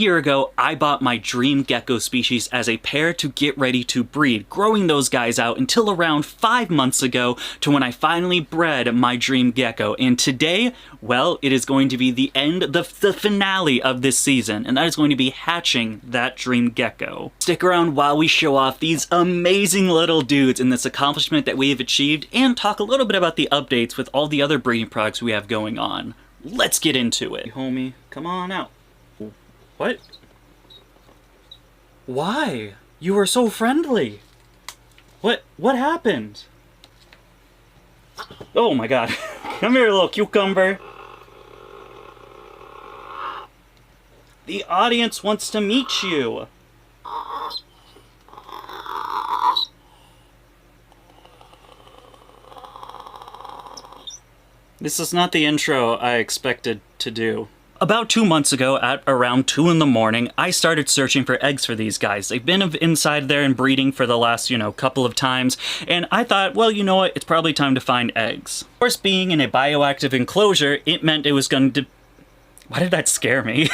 year ago, I bought my dream gecko species as a pair to get ready to breed, growing those guys out until around 5 months ago to when I finally bred my dream gecko. And today, well, it is going to be the end, the finale of this season, and that is going to be hatching that dream gecko. Stick around while we show off these amazing little dudes and this accomplishment that we have achieved, and talk a little bit about the updates with all the other breeding products we have going on. Let's get into it. Homie, come on out. What? Why? You were so friendly. What happened? Oh my god. Come here, little cucumber. The audience wants to meet you. This is not the intro I expected to do. About 2 months ago, at around 2 in the morning, I started searching for eggs for these guys. They've been inside there and breeding for the last, couple of times, and I thought, well, you know what, it's probably time to find eggs. Of course, being in a bioactive enclosure, it meant it was going to... Why did that scare me?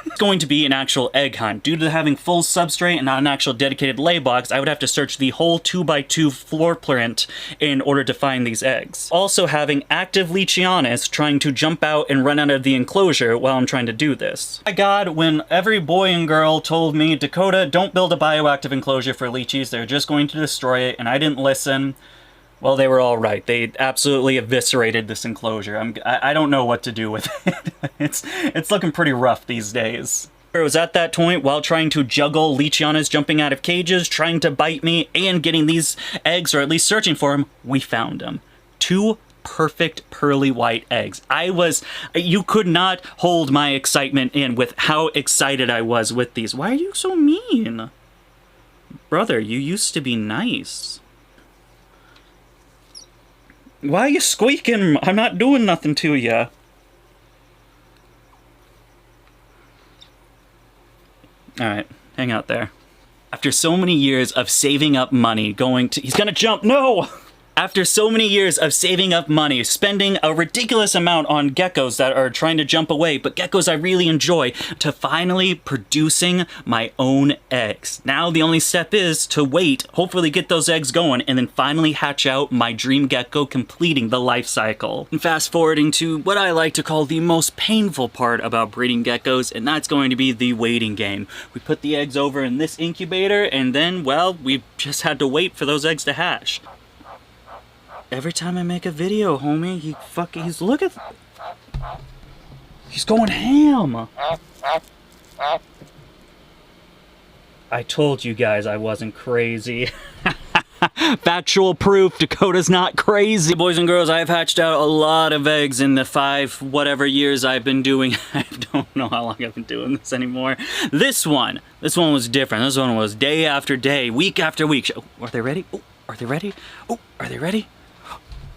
It's going to be an actual egg hunt. Due to having full substrate and not an actual dedicated lay box, I would have to search the whole 2x2 floor print in order to find these eggs. Also having active leachies trying to jump out and run out of the enclosure while I'm trying to do this. My god, when every boy and girl told me, Dakota, don't build a bioactive enclosure for leachies, they're just going to destroy it, and I didn't listen. Well, they were all right. They absolutely eviscerated this enclosure. I don't know what to do with it. It's looking pretty rough these days. It was at that point, while trying to juggle leachies jumping out of cages, trying to bite me, and getting these eggs, or at least searching for them, we found them. 2 perfect pearly white eggs. You could not hold my excitement in with how excited I was with these. Why are you so mean? Brother, you used to be nice. Why are you squeaking? I'm not doing nothing to you. Alright, hang out there. After so many years of saving up money, he's gonna jump! No! After so many years of saving up money, spending a ridiculous amount on geckos that are trying to jump away, but geckos I really enjoy, to finally producing my own eggs. Now the only step is to wait, hopefully get those eggs going, and then finally hatch out my dream gecko, completing the life cycle. And fast forwarding to what I like to call the most painful part about breeding geckos, and that's going to be the waiting game. We put the eggs over in this incubator, and then, well, we just had to wait for those eggs to hatch. Every time I make a video, homie, he's going ham. I told you guys I wasn't crazy. Factual proof, Dakota's not crazy. Boys and girls, I've hatched out a lot of eggs in the 5 whatever years I've been doing. I don't know how long I've been doing this anymore. This one was different. This one was day after day, week after week. Oh, are they ready? Oh, are they ready? Oh, are they ready?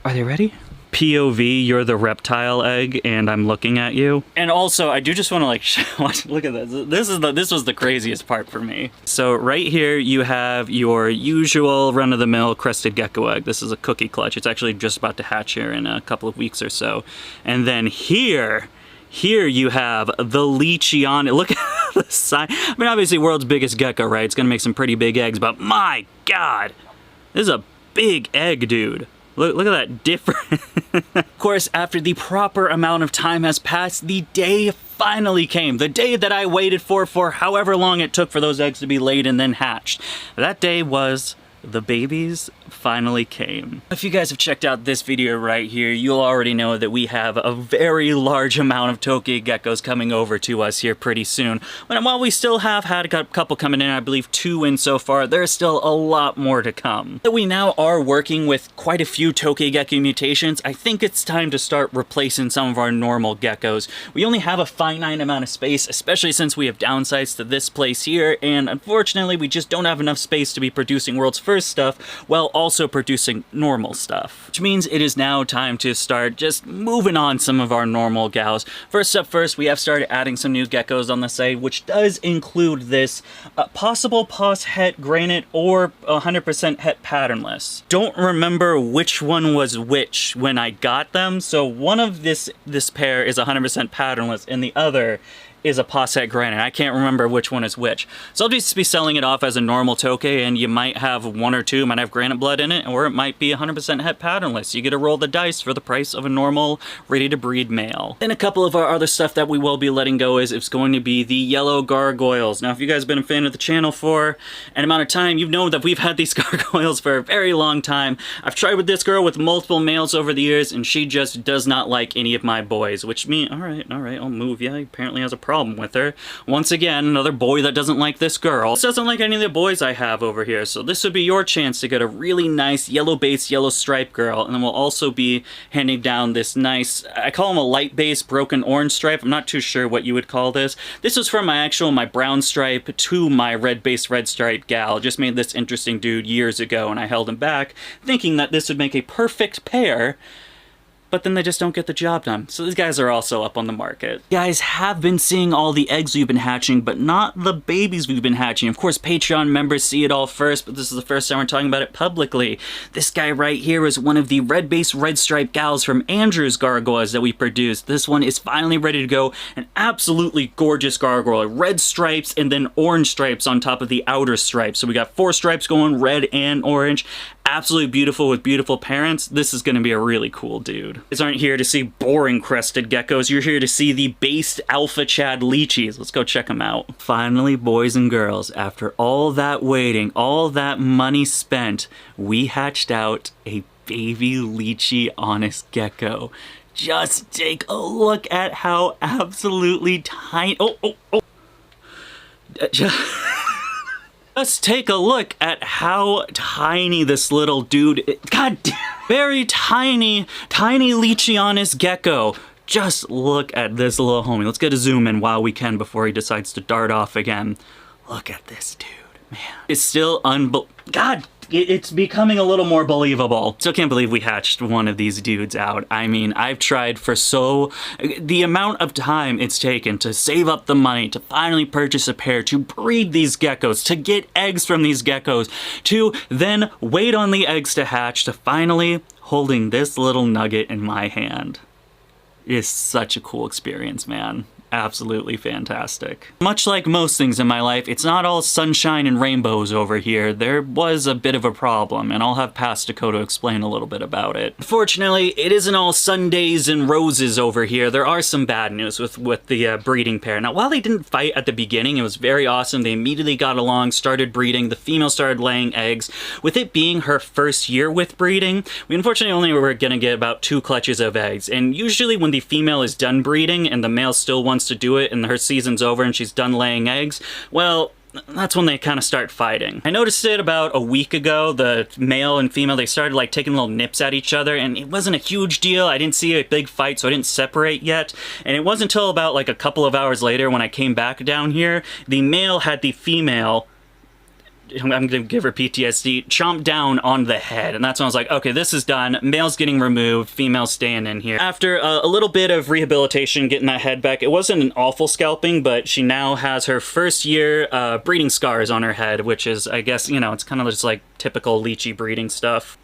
Are they ready? POV, you're the reptile egg, and I'm looking at you. And also, I do just want to look at this. This was the craziest part for me. So right here, you have your usual run-of-the-mill crested gecko egg. This is a cookie clutch. It's actually just about to hatch here in a couple of weeks or so. And then here you have the leachie on it. Look at the size. I mean, obviously, world's biggest gecko, right? It's gonna make some pretty big eggs, but my god, this is a big egg, dude. Look at that difference. Of course, after the proper amount of time has passed, the day finally came. The day that I waited for however long it took for those eggs to be laid and then hatched. That day was... the babies finally came. If you guys have checked out this video right here, you'll already know that we have a very large amount of tokay geckos coming over to us here pretty soon. And while we still have had a couple coming in, I believe 2 in so far, there's still a lot more to come. That we now are working with quite a few tokay gecko mutations, I think it's time to start replacing some of our normal geckos. We only have a finite amount of space, especially since we have downsized to this place here, and unfortunately we just don't have enough space to be producing world's first stuff while also producing normal stuff. Which means it is now time to start just moving on some of our normal gals. First up first, we have started adding some new geckos on the site, which does include this possible pos het granite or 100% het patternless. Don't remember which one was which when I got them, so one of this pair is 100% patternless and the other is a posset granite. I can't remember which one is which. So I'll just be selling it off as a normal tokay, and you might have one or two, might have granite blood in it, or it might be 100% het patternless. You get to roll the dice for the price of a normal, ready-to-breed male. And a couple of our other stuff that we will be letting go is it's going to be the yellow gargoyles. Now, if you guys have been a fan of the channel for an amount of time, you've known that we've had these gargoyles for a very long time. I've tried with this girl with multiple males over the years, and she just does not like any of my boys, which means, all right, I'll move you. He apparently has a problem with her. Once again, another boy that doesn't like this girl. This doesn't like any of the boys I have over here, so this would be your chance to get a really nice yellow base, yellow stripe girl, and then we'll also be handing down this nice, I call him a light base broken orange stripe. I'm not too sure what you would call this. This was from my brown stripe to my red base red stripe gal. Just made this interesting dude years ago, and I held him back, thinking that this would make a perfect pair, but then they just don't get the job done. So these guys are also up on the market. You guys have been seeing all the eggs we've been hatching, but not the babies we've been hatching. Of course, Patreon members see it all first, but this is the first time we're talking about it publicly. This guy right here is one of the red base red stripe gals from Andrew's gargoyles that we produced. This one is finally ready to go. An absolutely gorgeous gargoyle. Red stripes and then orange stripes on top of the outer stripes. So we got 4 stripes going, red and orange. Absolutely beautiful with beautiful parents. This is going to be a really cool dude. You guys aren't here to see boring crested geckos. You're here to see the based alpha chad leachies. Let's go check them out. Finally, boys and girls, after all that waiting, all that money spent, we hatched out a baby leachie honest gecko. Just take a look at how absolutely tiny... Just take a look at how tiny this little dude is. God damn. Very tiny leachie honest gecko. Just look at this little homie. Let's get a zoom in while we can before he decides to dart off again. Look at this dude, man. It's still God, it's becoming a little more believable. Still can't believe we hatched one of these dudes out. I mean, I've tried for the amount of time it's taken to save up the money, to finally purchase a pair, to breed these geckos, to get eggs from these geckos, to then wait on the eggs to hatch, to finally holding this little nugget in my hand. It is such a cool experience, man. Absolutely fantastic. Much like most things in my life, it's not all sunshine and rainbows over here. There was a bit of a problem, and I'll have Past Dakota explain a little bit about it. Fortunately, it isn't all Sundays and roses over here. There are some bad news with the breeding pair. Now, while they didn't fight at the beginning, it was very awesome. They immediately got along, started breeding. The female started laying eggs. With it being her first year with breeding, we unfortunately only were gonna get about 2 clutches of eggs. And usually when the female is done breeding and the male still wants to do it and her season's over and she's done laying eggs, well, that's when they kind of start fighting. I noticed it about a week ago. The male and female, they started like taking little nips at each other, and it wasn't a huge deal. I didn't see a big fight, so I didn't separate yet. And it wasn't until about like a couple of hours later when I came back down here, the male had the female, I'm gonna give her PTSD, chomp down on the head. And that's when I was like, okay, this is done. Male's getting removed, female's staying in here. After a little bit of rehabilitation, getting that head back, it wasn't an awful scalping, but she now has her first year breeding scars on her head, which is, I guess, you know, it's kind of just like typical leachy breeding stuff.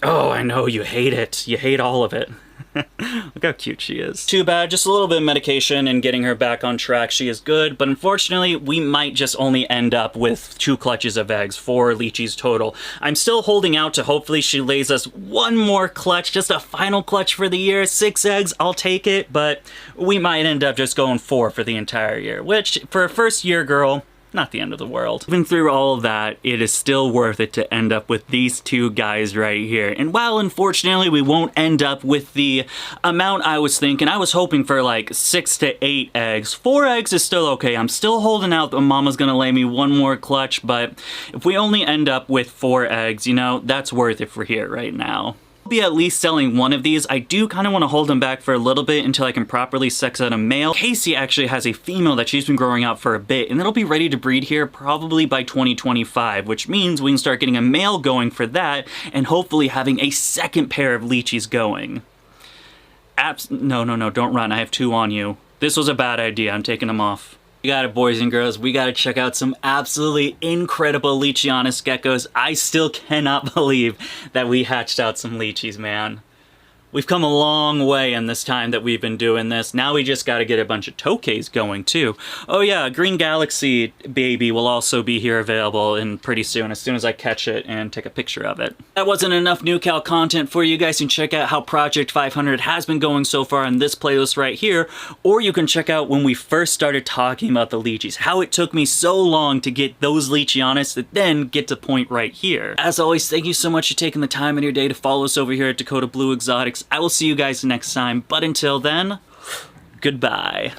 Oh, I know, you hate it. You hate all of it. Look how cute she is. Too bad, just a little bit of medication and getting her back on track. She is good, but unfortunately, we might just only end up with 2 clutches of eggs, 4 leachies total. I'm still holding out to hopefully she lays us one more clutch, just a final clutch for the year. 6 eggs, I'll take it, but we might end up just going 4 for the entire year, which, for a first year girl, not the end of the world. Even through all of that, it is still worth it to end up with these 2 guys right here. And while unfortunately we won't end up with the amount I was thinking, I was hoping for like 6 to 8 eggs. 4 eggs is still okay. I'm still holding out that Mama's gonna lay me one more clutch, but if we only end up with 4 eggs, you know, that's worth it for here right now. Be at least selling one of these. I do kind of want to hold them back for a little bit until I can properly sex out a male. Casey actually has a female that she's been growing out for a bit, and it'll be ready to breed here probably by 2025, which means we can start getting a male going for that and hopefully having a second pair of leachies going. No, don't run. I have 2 on you. This was a bad idea. I'm taking them off. We got it, boys and girls. We got to check out some absolutely incredible leachie honest geckos. I still cannot believe that we hatched out some leachies, man. We've come a long way in this time that we've been doing this. Now we just gotta get a bunch of tokays going too. Oh yeah, Green Galaxy baby will also be here available in pretty soon as I catch it and take a picture of it. That wasn't enough NewCal content for you. You guys can check out how Project 500 has been going so far in this playlist right here, or you can check out when we first started talking about the leachies, how it took me so long to get those leachionists that then get to point right here. As always, thank you so much for taking the time in your day to follow us over here at Dakota Blue Exotics. I will see you guys next time, but until then, goodbye.